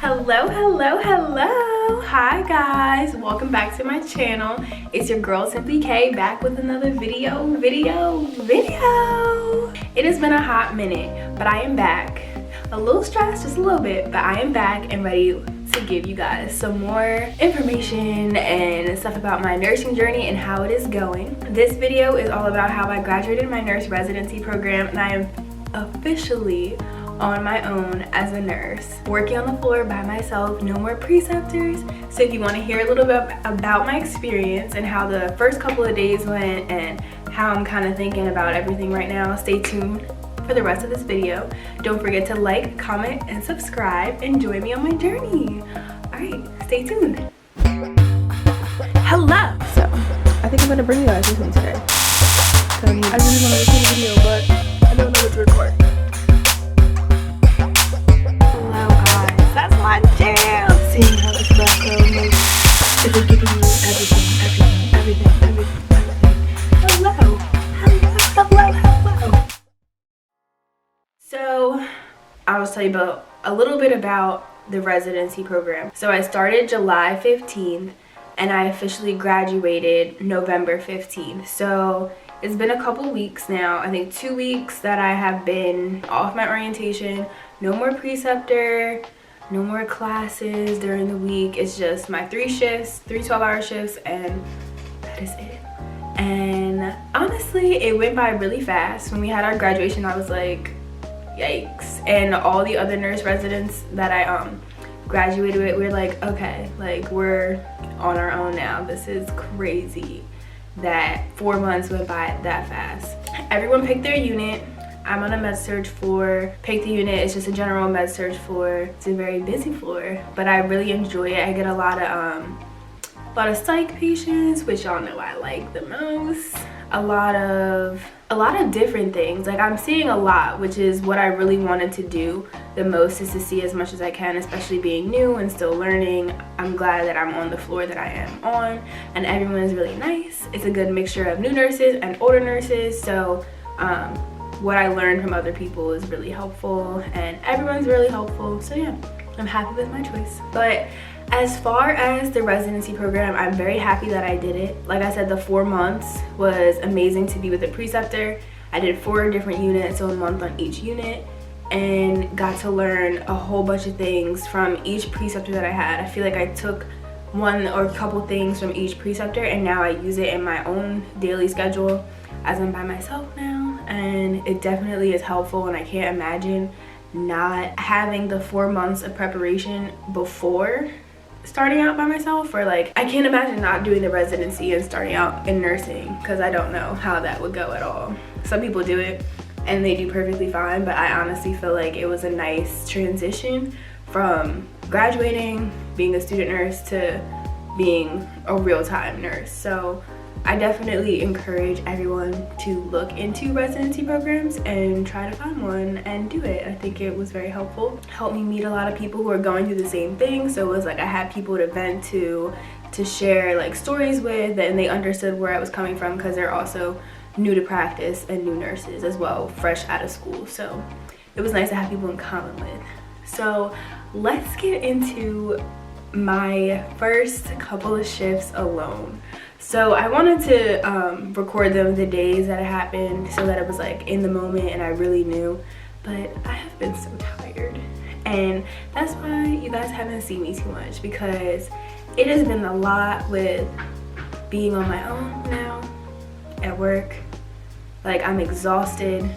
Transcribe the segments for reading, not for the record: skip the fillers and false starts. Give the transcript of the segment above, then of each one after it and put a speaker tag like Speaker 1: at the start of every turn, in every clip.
Speaker 1: Hello. Hi guys, welcome back to my channel. It's your girl SimplyKay back with another video. It has been a hot minute, but I am back. A little stressed, just a little bit, but I am back and ready to give you guys some more information and stuff about my nursing journey and how it is going. This video is all about how I graduated my nurse residency program, and I am officially on my own as a nurse, working on the floor by myself, no more preceptors. So if you want to hear a little bit about my experience and how the first couple of days went and how I'm kind of thinking about everything right now, stay tuned for the rest of this video. Don't forget to like, comment, and subscribe and join me on my journey. Alright, stay tuned. Hello! So, I think I'm going to bring you guys with me today. I really want to record a video, but I don't know what to record. That's my jam! Seeing how this background looks, is it giving you everything. Hello. So, I'll tell you about a little bit about the residency program. So I started July 15th and I officially graduated November 15th. So it's been a couple weeks now, I think 2 weeks that I have been off my orientation, no more preceptor, no more classes during the week. It's just my 3 shifts, 3 12-hour shifts, and that is it. And honestly, it went by really fast. When we had our graduation, I was like, yikes. And all the other nurse residents that I graduated with, we were like, okay, like we're on our own now. This is crazy that 4 months went by that fast. Everyone picked their unit. I'm on a med surg floor. Pick the unit, it's just a general med surg floor. It's a very busy floor, but I really enjoy it. I get a lot of psych patients, which y'all know I like the most. A lot of different things. Like I'm seeing a lot, which is what I really wanted to do the most, is to see as much as I can, especially being new and still learning. I'm glad that I'm on the floor that I am on, and everyone is really nice. It's a good mixture of new nurses and older nurses, so what I learned from other people is really helpful, and everyone's really helpful. So yeah, I'm happy with my choice. But as far as the residency program, I'm very happy that I did it. Like I said, the 4 months was amazing to be with a preceptor. I did 4 different units, so a month on each unit, and got to learn a whole bunch of things from each preceptor that I had. I feel like I took one or a couple things from each preceptor, and now I use it in my own daily schedule as I'm by myself now, and it definitely is helpful. And I can't imagine not having the 4 months of preparation before starting out by myself, or like I can't imagine not doing the residency and starting out in nursing, because I don't know how that would go at all. Some people do it and they do perfectly fine, but I honestly feel like it was a nice transition from graduating, being a student nurse, to being a real-time nurse. So I definitely encourage everyone to look into residency programs and try to find one and do it. I think it was very helpful. Helped me meet a lot of people who are going through the same thing. So it was like I had people to vent to share like stories with, and they understood where I was coming from, because they're also new to practice and new nurses as well, fresh out of school. So it was nice to have people in common with. So let's get into my first couple of shifts alone. So I wanted to record them the days that it happened, so that it was like in the moment and I really knew. But I have been so tired, and that's why you guys haven't seen me too much, because it has been a lot with being on my own now at work. Like I'm exhausted.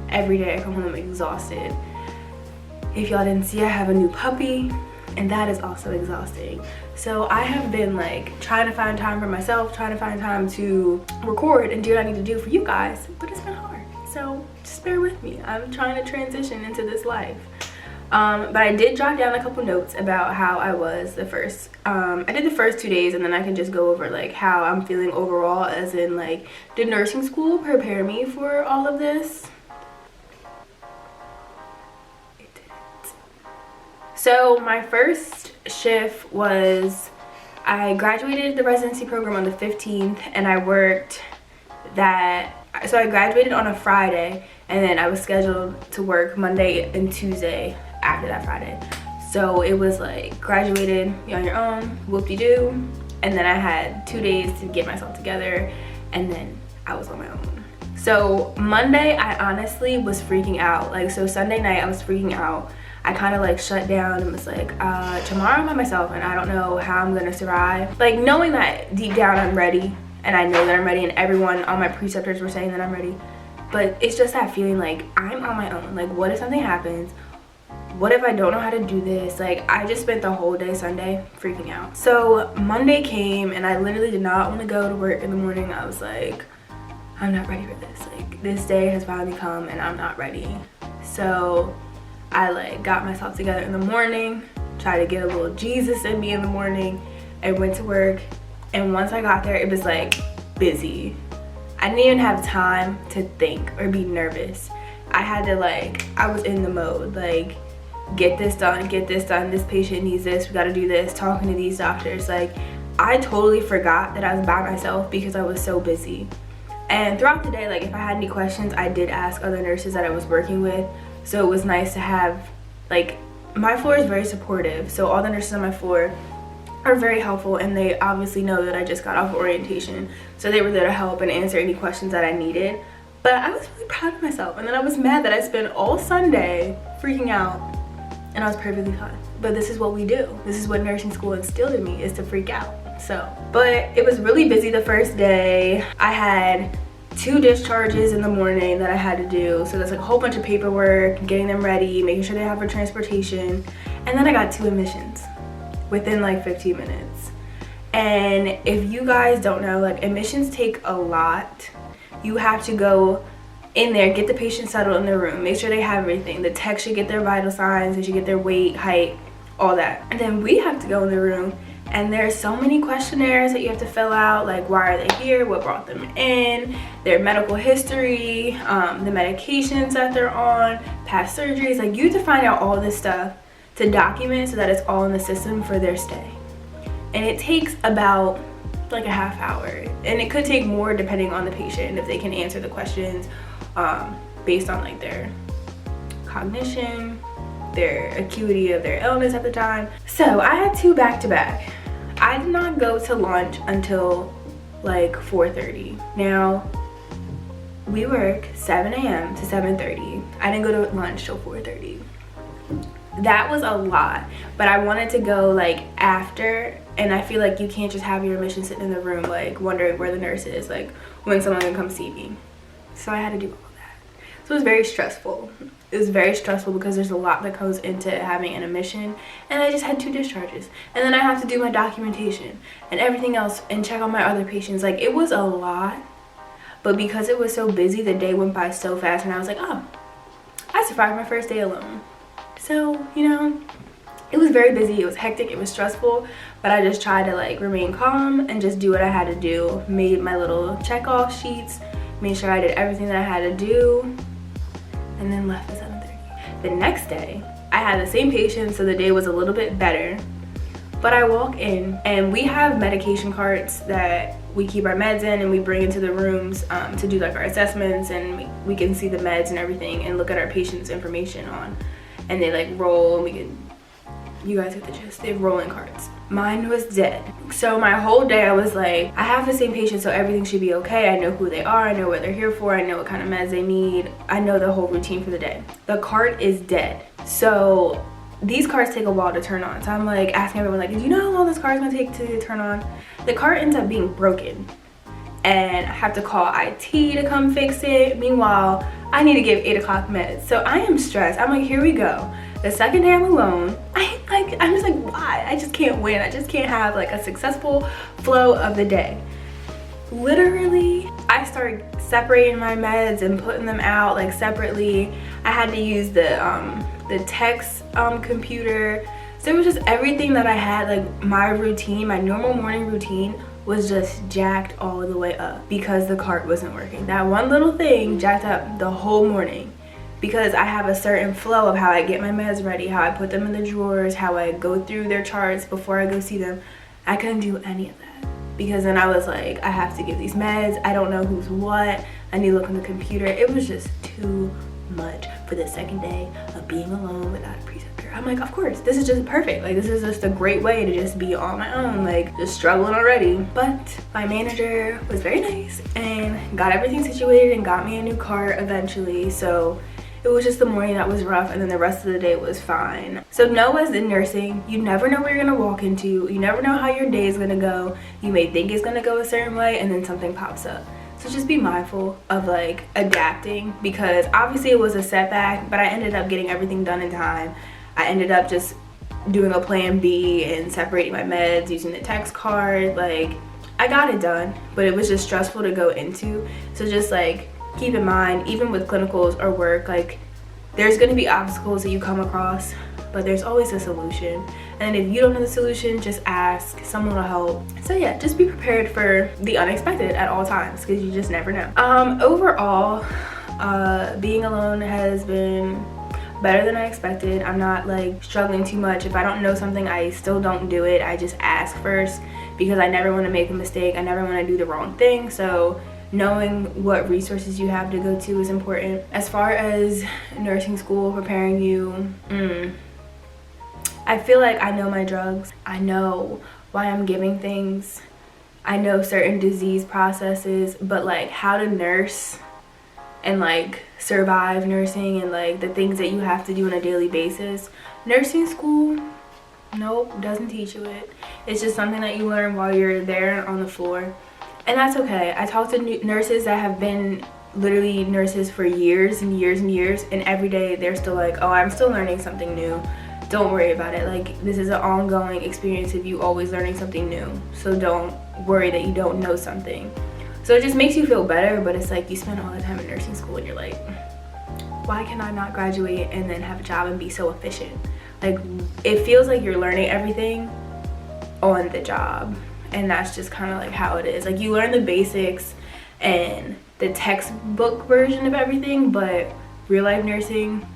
Speaker 1: Every day I come home, I'm exhausted. If y'all didn't see, I have a new puppy, and that is also exhausting. So I have been like trying to find time for myself, trying to find time to record and do what I need to do for you guys, but it's been hard. So just bear with me. I'm trying to transition into this life. But I did jot down a couple notes about how I was the first, I did the first 2 days, and then I can just go over like how I'm feeling overall, as in like, did nursing school prepare me for all of this? So my first shift was, I graduated the residency program on the 15th, and I worked that, so I graduated on a Friday, and then I was scheduled to work Monday and Tuesday after that Friday. So it was like graduated, you're on your own, whoop-de-doo. And then I had 2 days to get myself together, and then I was on my own. So Monday, I honestly was freaking out. Like, so Sunday night, I was freaking out. I kind of like shut down and was like, tomorrow I'm by myself and I don't know how I'm gonna survive. Like, knowing that deep down I'm ready, and I know that I'm ready, and everyone, all my preceptors were saying that I'm ready. But it's just that feeling like I'm on my own. Like, what if something happens? What if I don't know how to do this? Like, I just spent the whole day Sunday freaking out. So Monday came and I literally did not want to go to work in the morning. I was like, I'm not ready for this. Like, this day has finally come and I'm not ready. So I like got myself together in the morning, tried to get a little Jesus in me in the morning, and went to work. And once I got there, it was like busy. I didn't even have time to think or be nervous. I had to like, I was in the mode, like, get this done, this patient needs this, we gotta do this, talking to these doctors. Like, I totally forgot that I was by myself because I was so busy. And throughout the day, like, if I had any questions, I did ask other nurses that I was working with. So it was nice to have, like, my floor is very supportive, so all the nurses on my floor are very helpful, and they obviously know that I just got off orientation, so they were there to help and answer any questions that I needed. But I was really proud of myself, and then I was mad that I spent all Sunday freaking out, and I was perfectly fine. But this is what we do. This is what nursing school instilled in me, is to freak out. So, but it was really busy the first day. I had 2 discharges in the morning that I had to do, so that's like a whole bunch of paperwork, getting them ready, making sure they have their transportation, and then I got 2 admissions within like 15 minutes. And if you guys don't know, like, admissions take a lot. You have to go in there, get the patient settled in their room, make sure they have everything. The tech should get their vital signs, they should get their weight, height, all that. And then we have to go in the room, and there's so many questionnaires that you have to fill out, like, why are they here, what brought them in, their medical history, the medications that they're on, past surgeries. Like, you have to find out all this stuff to document so that it's all in the system for their stay. And it takes about like a half hour, and it could take more depending on the patient, if they can answer the questions based on like their cognition, their acuity of their illness at the time. So I had 2 back-to-back. I did not go to lunch until like 4:30. Now we work 7 a.m. to 7:30. I didn't go to lunch till 4:30. That was a lot, but I wanted to go like after, and I feel like you can't just have your admission sitting in the room like wondering where the nurse is, like when someone can come see me. So I had to do all that. So it was very stressful. It was very stressful because there's a lot that goes into having an admission, and I just had 2 discharges, and then I have to do my documentation and everything else and check on my other patients. Like, it was a lot, but because it was so busy, the day went by so fast, and I was like, oh, I survived my first day alone. So, you know, it was very busy, it was hectic, it was stressful, but I just tried to like remain calm and just do what I had to do. Made my little check-off sheets, made sure I did everything that I had to do, and then left at 7:30. The next day, I had the same patient, so the day was a little bit better. But I walk in, and we have medication carts that we keep our meds in, and we bring into the rooms to do like our assessments, and we can see the meds and everything and look at our patient's information on. And they like roll, and we can, you guys get the gist, they have rolling carts. Mine was dead. So my whole day I was like, I have the same patient, so everything should be okay. I know who they are, I know what they're here for, I know what kind of meds they need, I know the whole routine for the day. The cart is dead. So these carts take a while to turn on. So I'm like asking everyone, like, do you know how long this car is gonna take to turn on? The cart ends up being broken, and I have to call IT to come fix it. Meanwhile, I need to give 8 o'clock meds. So I am stressed. I'm like, here we go. The second day I'm alone, I'm just like, why? I just can't win. I just can't have like a successful flow of the day. Literally, I started separating my meds and putting them out like separately. I had to use the text computer. So it was just everything that I had, like my routine, my normal morning routine was just jacked all the way up because the cart wasn't working. That one little thing jacked up the whole morning, because I have a certain flow of how I get my meds ready, how I put them in the drawers, how I go through their charts before I go see them. I couldn't do any of that because then I was like, I have to give these meds, I don't know who's what, I need to look on the computer. It was just too much for the second day of being alone without a preceptor manager. I'm like, of course, this is just perfect. Like, this is just a great way to just be on my own, like just struggling already. But my manager was very nice and got everything situated and got me a new car eventually. So it was just the morning that was rough, and then the rest of the day was fine. So no, as in nursing, you never know where you're gonna walk into. You never know how your day is gonna go. You may think it's gonna go a certain way, and then something pops up. So just be mindful of like adapting, because obviously it was a setback, but I ended up getting everything done in time. I ended up just doing a plan B and separating my meds, using the text card. Like, I got it done, but it was just stressful to go into. So just like keep in mind, even with clinicals or work, like there's going to be obstacles that you come across, but there's always a solution. And if you don't know the solution, just ask, someone will help. So yeah, just be prepared for the unexpected at all times, because you just never know. Overall, being alone has been better than I expected. I'm not like struggling too much. If I don't know something, I still don't do it. I just ask first, because I never want to make a mistake. I never want to do the wrong thing. So knowing what resources you have to go to is important. As far as nursing school preparing you, I feel like I know my drugs. I know why I'm giving things. I know certain disease processes, but like how to nurse and like survive nursing and like the things that you have to do on a daily basis, nursing school, nope, doesn't teach you it. It's just something that you learn while you're there on the floor. And that's okay. I talk to nurses that have been literally nurses for years and years and years, and every day they're still like, oh, I'm still learning something new. Don't worry about it. Like, this is an ongoing experience of you always learning something new. So don't worry that you don't know something. So it just makes you feel better, but it's like you spend all the time in nursing school and you're like, why can I not graduate and then have a job and be so efficient? Like, it feels like you're learning everything on the job. And that's just kind of like how it is. Like, you learn the basics and the textbook version of everything, but real life nursing,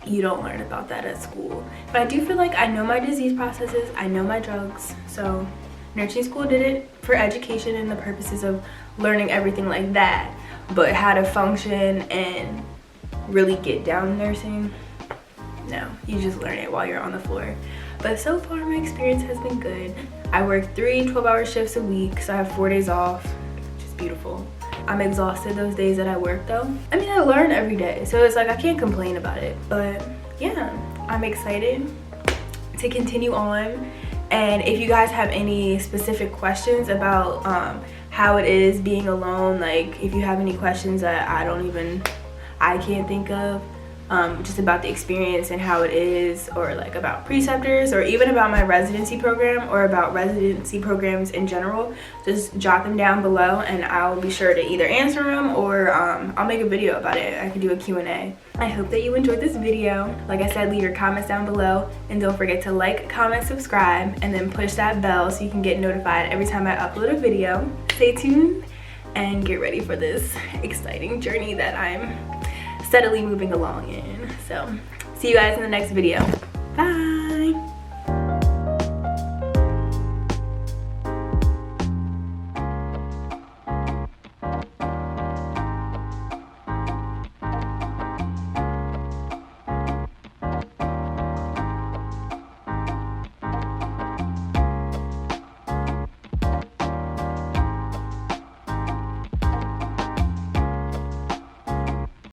Speaker 1: you don't learn about that at school. But I do feel like I know my disease processes, I know my drugs. So nursing school did it for education and the purposes of learning everything like that. But how to function and really get down nursing, no, you just learn it while you're on the floor. But so far my experience has been good. I work 3 12-hour shifts a week, so I have 4 days off, which is beautiful. I'm exhausted those days that I work though. I mean, I learn every day, so it's like I can't complain about it. But yeah, I'm excited to continue on. And if you guys have any specific questions about how it is being alone, like if you have any questions that I can't think of, just about the experience and how it is, or like about preceptors, or even about my residency program, or about residency programs in general, just jot them down below and I'll be sure to either answer them or I'll make a video about it. I can do a Q&A. I hope that you enjoyed this video. Like I said, leave your comments down below, and don't forget to like, comment, subscribe, and then push that bell so you can get notified every time I upload a video. Stay tuned and get ready for this exciting journey that I'm steadily moving along in. So see you guys in the next video. Bye.